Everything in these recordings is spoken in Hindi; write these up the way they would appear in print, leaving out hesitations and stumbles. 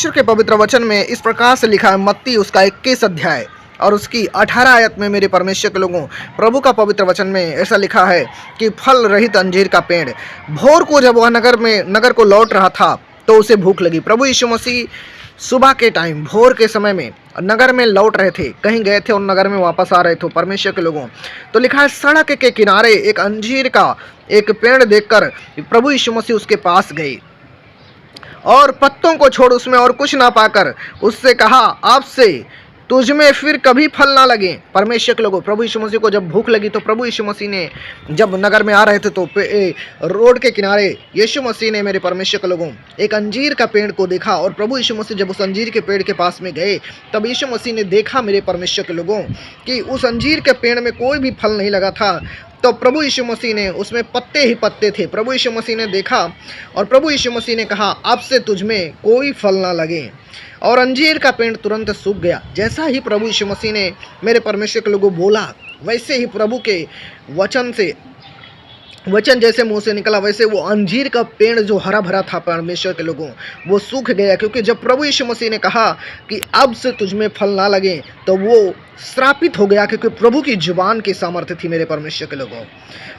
परमेश्वर के पवित्र वचन में इस प्रकार से लिखा है, मत्ती उसका 21 अध्याय और उसकी 18 आयत में, मेरे परमेश्वर के लोगों, प्रभु का पवित्र वचन में ऐसा लिखा है कि फल रहित अंजीर का पेड़। भोर को जब वह नगर को लौट रहा था तो उसे भूख लगी। प्रभु यीशु मसीह सुबह के टाइम, भोर के समय में नगर में लौट रहे थे, कहीं गए थे और नगर में वापस आ रहे थे परमेश्वर के लोगों। तो लिखा है, सड़क के किनारे एक अंजीर का एक पेड़ देखकर प्रभु यीशु मसीह उसके पास गए और पत्तों को छोड़ उसमें और कुछ ना पाकर उससे कहा, आपसे तुझ में फिर कभी फल ना लगे। परमेश्वर के लोगों, प्रभु यीशु मसीह को जब भूख लगी तो प्रभु यीशु मसीह ने जब नगर में आ रहे थे तो रोड के किनारे यीशु मसीह ने, मेरे परमेश्वर के लोगों, एक अंजीर का पेड़ को देखा। और प्रभु यीशु मसीह जब उस अंजीर के पेड़ के पास में गए तब यीशु मसीह ने देखा, मेरे परमेश्वर के लोगों, कि उस अंजीर के पेड़ में कोई भी फल नहीं लगा था। तो प्रभु यीशु मसीह ने, उसमें पत्ते ही पत्ते थे। प्रभु यीशु मसीह ने देखा और प्रभु यीशु मसीह ने कहा, अब से तुझ में कोई फल ना लगे। और अंजीर का पेड़ तुरंत सूख गया। जैसा ही प्रभु यीशु मसीह ने, मेरे परमेश्वर के लोगों, बोला, वैसे ही प्रभु के वचन जैसे मुंह से निकला, वैसे वो अंजीर का पेड़ जो हरा भरा था परमेश्वर के लोगों, वो सूख गया। क्योंकि जब प्रभु यीशु मसीह ने कहा कि अब से तुझ में फल ना लगे, तो वो श्रापित हो गया, क्योंकि प्रभु की जुबान की सामर्थ्य थी, मेरे परमेश्वर के लोगों।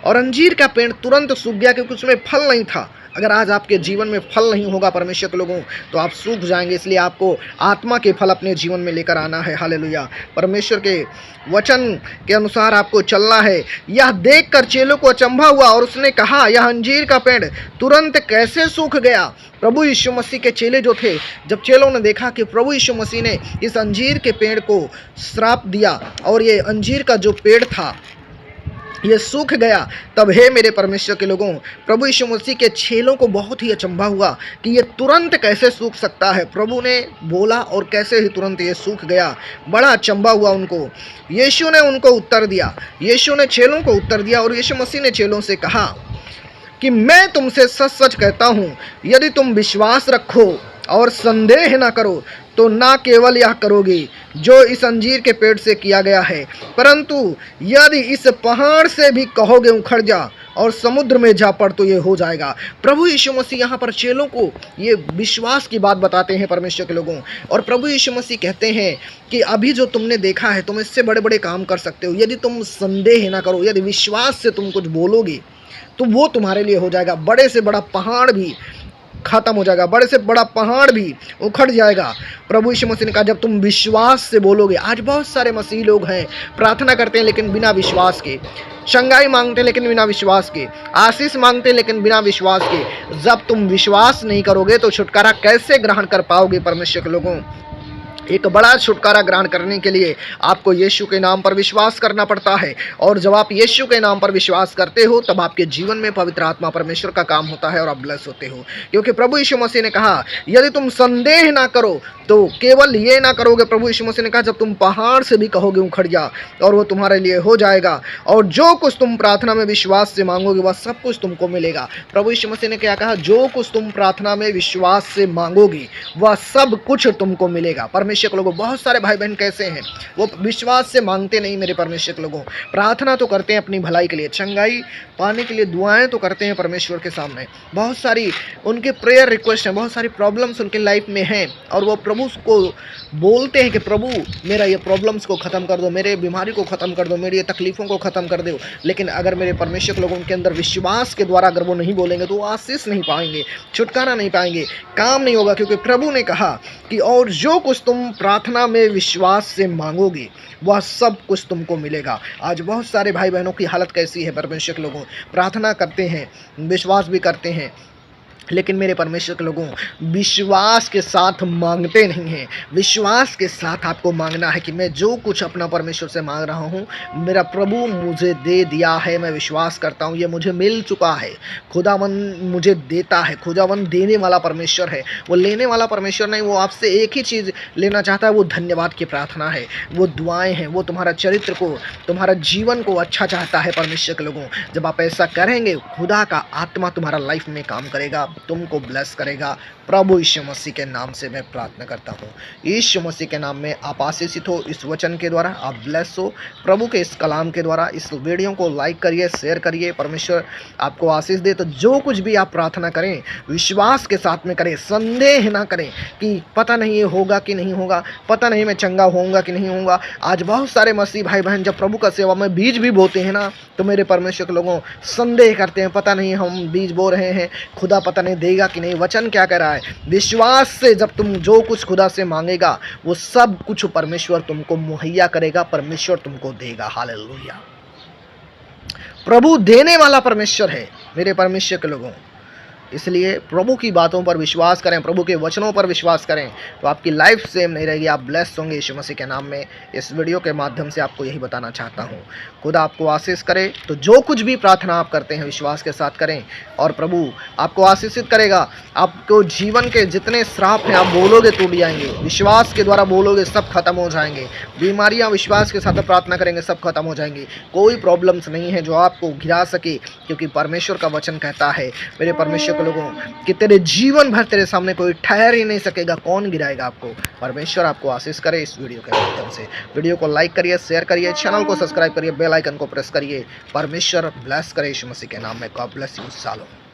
और अंजीर का पेड़ तुरंत सूख गया, क्योंकि उसमें फल नहीं था। अगर आज आपके जीवन में फल नहीं होगा परमेश्वर के लोगों, तो आप सूख जाएंगे। इसलिए आपको आत्मा के फल अपने जीवन में लेकर आना है। हालेलुया। परमेश्वर के वचन के अनुसार आपको चलना है। यह देखकर चेलों को अचंभा हुआ और उसने कहा, यह अंजीर का पेड़ तुरंत कैसे सूख गया। प्रभु यीशु मसीह के चेले जो थे, जब चेलों ने देखा कि प्रभु यीशु मसीह ने इस अंजीर के पेड़ को श्राप दिया और ये अंजीर का जो पेड़ था ये सूख गया, तब हे मेरे परमेश्वर के लोगों, प्रभु यीशु मसीह के चेलों को बहुत ही अचंभा हुआ कि ये तुरंत कैसे सूख सकता है। प्रभु ने बोला और कैसे ही तुरंत ये सूख गया। बड़ा अचंभा हुआ उनको। यीशु ने उनको उत्तर दिया, यीशु ने चेलों को उत्तर दिया और यीशु मसीह ने चेलों से कहा कि मैं तुमसे सच सच कहता हूँ, यदि तुम विश्वास रखो और संदेह ना करो तो ना केवल यह करोगे जो इस अंजीर के पेड़ से किया गया है, परंतु यदि इस पहाड़ से भी कहोगे उखड़ जा और समुद्र में जा पड़, तो ये हो जाएगा। प्रभु यीशु मसीह यहाँ पर चेलों को ये विश्वास की बात बताते हैं परमेश्वर के लोगों। और प्रभु यीशु मसीह कहते हैं कि अभी जो तुमने देखा है, तुम इससे बड़े बड़े काम कर सकते हो। यदि तुम संदेह ना करो, यदि विश्वास से तुम कुछ बोलोगे, तो वो तुम्हारे लिए हो जाएगा। बड़े से बड़ा पहाड़ भी खत्म हो जाएगा, बड़े से बड़ा पहाड़ भी उखड़ जाएगा। प्रभु यीशु मसीह ने कहा, जब तुम विश्वास से बोलोगे। आज बहुत सारे मसीही लोग हैं, प्रार्थना करते हैं लेकिन बिना विश्वास के, शंगाई मांगते हैं लेकिन बिना विश्वास के, आशीष मांगते हैं लेकिन बिना विश्वास के। जब तुम विश्वास नहीं करोगे तो छुटकारा कैसे ग्रहण कर पाओगे परमेश्वर के लोगों। एक बड़ा छुटकारा ग्रहण करने के लिए आपको यीशु के नाम पर विश्वास करना पड़ता है। और जब आप यीशु के नाम पर विश्वास करते हो, तब आपके जीवन में पवित्र आत्मा परमेश्वर का काम होता है और आप ब्लेस होते हो। क्योंकि प्रभु यीशु मसीह ने कहा, यदि तुम संदेह ना करो तो केवल ये ना करोगे। प्रभु यीशु मसीह ने कहा, जब तुम पहाड़ से भी कहोगे उखड़ जा, और वो तुम्हारे लिए हो जाएगा। और जो कुछ तुम प्रार्थना में विश्वास से मांगोगे वह सब कुछ तुमको मिलेगा। प्रभु यीशु मसीह ने क्या कहा, जो कुछ तुम प्रार्थना में विश्वास से मांगोगे वह सब कुछ तुमको मिलेगा। परमेश्वर के लोगों, बहुत सारे भाई बहन कैसे हैं, वो विश्वास से मांगते नहीं। मेरे परमेश्वर के लोगों, प्रार्थना तो करते हैं अपनी भलाई के लिए, चंगाई पाने के लिए दुआएं तो करते हैं परमेश्वर के सामने। बहुत सारी उनके प्रेयर रिक्वेस्ट हैं, बहुत सारी प्रॉब्लम्स उनके लाइफ में हैं, और वो प्रभु को बोलते हैं कि प्रभु मेरा ये प्रॉब्लम्स को ख़त्म कर दो, मेरे बीमारी को ख़त्म कर दो, मेरी ये तकलीफ़ों को ख़त्म कर दो। लेकिन अगर मेरे परमेश्वर के लोगों के अंदर विश्वास के द्वारा अगर वो नहीं बोलेंगे तो वो आशीष नहीं पाएंगे, छुटकारा नहीं पाएंगे, काम नहीं होगा। क्योंकि प्रभु ने कहा कि और जो कुछ तुम प्रार्थना में विश्वास से मांगोगे वह सब कुछ तुमको मिलेगा। आज बहुत सारे भाई बहनों की हालत कैसी है परमेश्वर के लोगों, प्रार्थना करते हैं, विश्वास भी करते हैं, लेकिन मेरे परमेश्वर के लोगों विश्वास के साथ मांगते नहीं हैं। विश्वास के साथ आपको मांगना है कि मैं जो कुछ अपना परमेश्वर से मांग रहा हूँ, मेरा प्रभु मुझे दे दिया है। मैं विश्वास करता हूँ ये मुझे मिल चुका है। खुदावंद मुझे देता है। खुदावंद देने वाला परमेश्वर है, वो लेने वाला परमेश्वर नहीं। वो आपसे एक ही चीज़ लेना चाहता है, वो धन्यवाद की प्रार्थना है, वो दुआएं हैं, वो तुम्हारा चरित्र को, तुम्हारा जीवन को अच्छा चाहता है परमेश्वर के लोगों। जब आप ऐसा करेंगे, खुदा का आत्मा तुम्हारा लाइफ में काम करेगा, तुमको ब्लेस करेगा, प्रभु यीशु मसीह के नाम से मैं प्रार्थना करता हूँ। यीशु मसीह के नाम में आप आशीषित हो इस वचन के द्वारा, आप ब्लेस हो प्रभु के इस कलाम के द्वारा। इस वीडियो को लाइक करिए, शेयर करिए। परमेश्वर आपको आशीष दे। तो जो कुछ भी आप प्रार्थना करें विश्वास के साथ में करें, संदेह ना करें कि पता नहीं ये होगा कि नहीं होगा, पता नहीं मैं चंगा होऊंगा कि नहीं होऊंगा। आज बहुत सारे मसीह भाई बहन जब प्रभु का सेवा में बीज भी बोते हैं ना, तो मेरे परमेश्वर के लोगों संदेह करते हैं, पता नहीं हम बीज बो रहे हैं, खुदा पता नहीं देगा कि नहीं। वचन क्या कह रहा है? विश्वास से जब तुम जो कुछ खुदा से मांगेगा वो सब कुछ परमेश्वर तुमको मुहैया करेगा, परमेश्वर तुमको देगा। हालेलुया। प्रभु देने वाला परमेश्वर है मेरे परमेश्वर के लोगों। इसलिए प्रभु की बातों पर विश्वास करें, प्रभु के वचनों पर विश्वास करें, तो आपकी लाइफ सेम नहीं रहेगी, आप ब्लेस होंगे यीशु मसीह के नाम में। इस वीडियो के माध्यम से आपको यही बताना चाहता हूँ। खुदा आपको आशीष करे। तो जो कुछ भी प्रार्थना आप करते हैं विश्वास के साथ करें और प्रभु आपको आशीषित करेगा। आपको जीवन के जितने श्राप हैं आप बोलोगे टूट जाएंगे, विश्वास के द्वारा बोलोगे सब खत्म हो जाएंगे। बीमारियां विश्वास के साथ प्रार्थना करेंगे सब खत्म हो जाएंगी। कोई प्रॉब्लम्स नहीं है जो आपको घिरा सके, क्योंकि परमेश्वर का वचन कहता है मेरे परमेश्वर के लोगों कि तेरे जीवन भर तेरे सामने कोई ठहर ही नहीं सकेगा। कौन गिराएगा आपको? परमेश्वर आपको आशीष करे। इस वीडियो के माध्यम से वीडियो को लाइक करिए, शेयर करिए, चैनल को सब्सक्राइब करिए, बेल आइकन को प्रेस करिए। परमेश्वर ब्लेस करे यीशु मसीह के नाम में। God bless you. सालों।